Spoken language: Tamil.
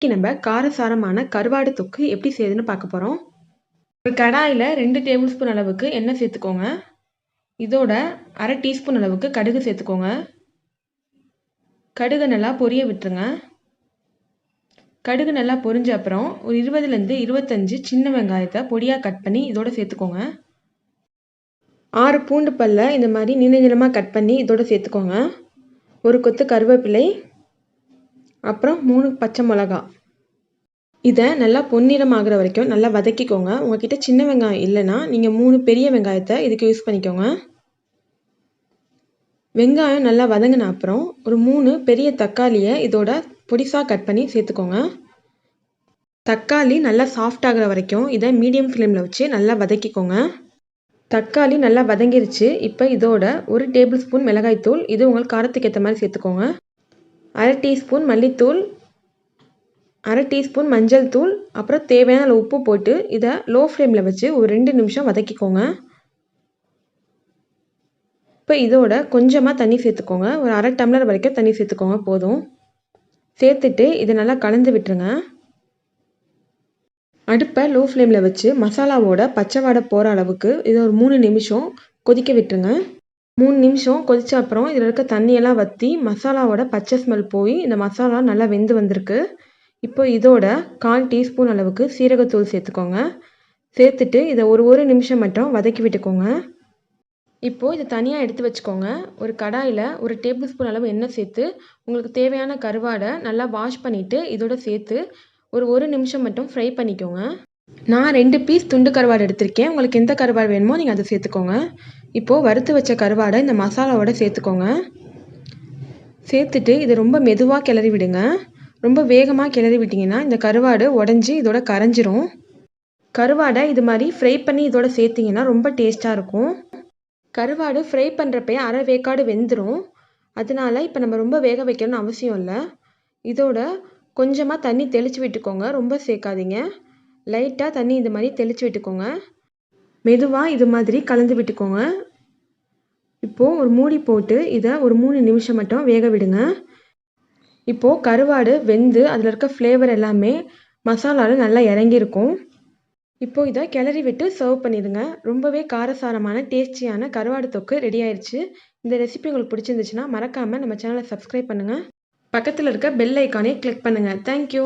இன்னைக்கு நம்ம காரசாரமான கருவாடு தொக்கு எப்படி செய்யுதுன்னு பார்க்க போகிறோம். ஒரு கடாயில் 2 டேபிள் ஸ்பூன் அளவுக்கு எண்ணெய் சேர்த்துக்கோங்க. இதோட அரை டீஸ்பூன் அளவுக்கு கடுகு சேர்த்துக்கோங்க. கடுகு நல்லா பொரிய விட்டுருங்க. கடுகு நல்லா பொரிஞ்ச அப்புறம் ஒரு 20லேருந்து 25 சின்ன வெங்காயத்தை பொடியாக கட் பண்ணி இதோட சேர்த்துக்கோங்க. 6 பூண்டு பல்லை இந்த மாதிரி நீள நீளமாக கட் பண்ணி இதோட சேர்த்துக்கோங்க. ஒரு கொத்து கருவேப்பிலை, அப்புறம் 3 பச்சை மிளகாய். இதை நல்லா பொன்னிறம் ஆகிற வரைக்கும் நல்லா வதக்கிக்கோங்க. உங்ககிட்ட சின்ன வெங்காயம் இல்லைன்னா நீங்கள் 3 பெரிய வெங்காயத்தை இதுக்கு யூஸ் பண்ணிக்கோங்க. வெங்காயம் நல்லா வதங்கின அப்புறம் ஒரு 3 பெரிய தக்காளியை இதோட பொடிசாக கட் பண்ணி சேர்த்துக்கோங்க. தக்காளி நல்லா சாஃப்ட் ஆகிற வரைக்கும் இதை மீடியம் ஃப்ளேமில் வச்சு நல்லா வதக்கிக்கோங்க. தக்காளி நல்லா வதங்கிருச்சு. இப்போ இதோட 1 டேபிள் ஸ்பூன் மிளகாய்த்தூள், இது உங்களுக்கு காரத்துக்கு ஏற்ற மாதிரி சேர்த்துக்கோங்க. அரை டீஸ்பூன் மல்லித்தூள், அரை டீஸ்பூன் மஞ்சள் தூள், அப்புறம் தேவையான உப்பு போட்டு இதை லோ ஃப்ளேமில் வச்சு ஒரு 2 நிமிஷம் வதக்கிக்கோங்க. இப்போ இதோட கொஞ்சமாக தண்ணி சேர்த்துக்கோங்க. ஒரு அரை டம்ளர் வரைக்கும் தண்ணி சேர்த்துக்கோங்க போதும். சேர்த்துட்டு இதை நல்லா கலந்து விட்டுருங்க. அடுப்பை லோ ஃப்ளேமில் வச்சு மசாலாவோட பச்சை வாடை போகிற அளவுக்கு இதை ஒரு 3 நிமிஷம் கொதிக்க விட்டுருங்க. 3 நிமிஷம் கொதிச்ச அப்புறம் இதில் இருக்க தண்ணியெல்லாம் வற்றி மசாலாவோட பச்சை ஸ்மெல் போய் இந்த மசாலா நல்லா வெந்து வந்திருக்கு. இப்போ இதோட 1/4 டீஸ்பூன் அளவுக்கு சீரகத்தூள் சேர்த்துக்கோங்க. சேர்த்துட்டு இதை ஒரு நிமிஷம் மட்டும் வதக்கி விட்டுக்கோங்க. இப்போது இதை தனியாக எடுத்து வச்சுக்கோங்க. ஒரு கடாயில் 1 டேபிள் ஸ்பூன் அளவு எண்ணெய் சேர்த்து உங்களுக்கு தேவையான கருவாடை நல்லா வாஷ் பண்ணிவிட்டு இதோட சேர்த்து ஒரு நிமிஷம் மட்டும் ஃப்ரை பண்ணிக்கோங்க. நான் 2 பீஸ் துண்டு கருவாடு எடுத்திருக்கேன். உங்களுக்கு எந்த கருவாடு வேணுமோ நீங்கள் அதை சேர்த்துக்கோங்க. இப்போது வறுத்து வச்ச கருவாடை இந்த மசாலாவோட சேர்த்துக்கோங்க. சேர்த்துட்டு இதை ரொம்ப மெதுவாக கிளறி விடுங்க. ரொம்ப வேகமாக கிளறி விட்டிங்கன்னா இந்த கருவாடு உடஞ்சி இதோட கரைஞ்சிரும். கருவாடை இது மாதிரி ஃப்ரை பண்ணி இதோட சேர்த்திங்கன்னா ரொம்ப டேஸ்ட்டாக இருக்கும். கருவாடு ஃப்ரை பண்ணுறப்பயே அரை வேக்காடு வெந்துடும். அதனால இப்போ நம்ம ரொம்ப வேக வைக்கணும்னு அவசியம் இல்லை. இதோட கொஞ்சமாக தண்ணி தெளித்து விட்டுக்கோங்க. ரொம்ப சேர்க்காதீங்க. லைட்டாக தண்ணி இது மாதிரி தெளித்து விட்டுக்கோங்க. மெதுவாக இது மாதிரி கலந்து விட்டுக்கோங்க. இப்போது ஒரு மூடி போட்டு இதை ஒரு 3 நிமிஷம் மட்டும் வேக விடுங்க. இப்போது கருவாடு வெந்து அதில் இருக்க ஃப்ளேவர் எல்லாமே மசாலாவில் நல்லா இறங்கியிருக்கும். இப்போது இதை கிளறி விட்டு சர்வ் பண்ணிடுங்க. ரொம்பவே காரசாரமான டேஸ்டியான கருவாடு தொக்கு ரெடி ஆயிடுச்சு. இந்த ரெசிபி உங்களுக்கு பிடிச்சிருந்துச்சுன்னா மறக்காமல் நம்ம சேனலை சப்ஸ்கிரைப் பண்ணுங்கள். பக்கத்தில் இருக்க பெல் ஐக்கானே கிளிக் பண்ணுங்கள். தேங்க்யூ.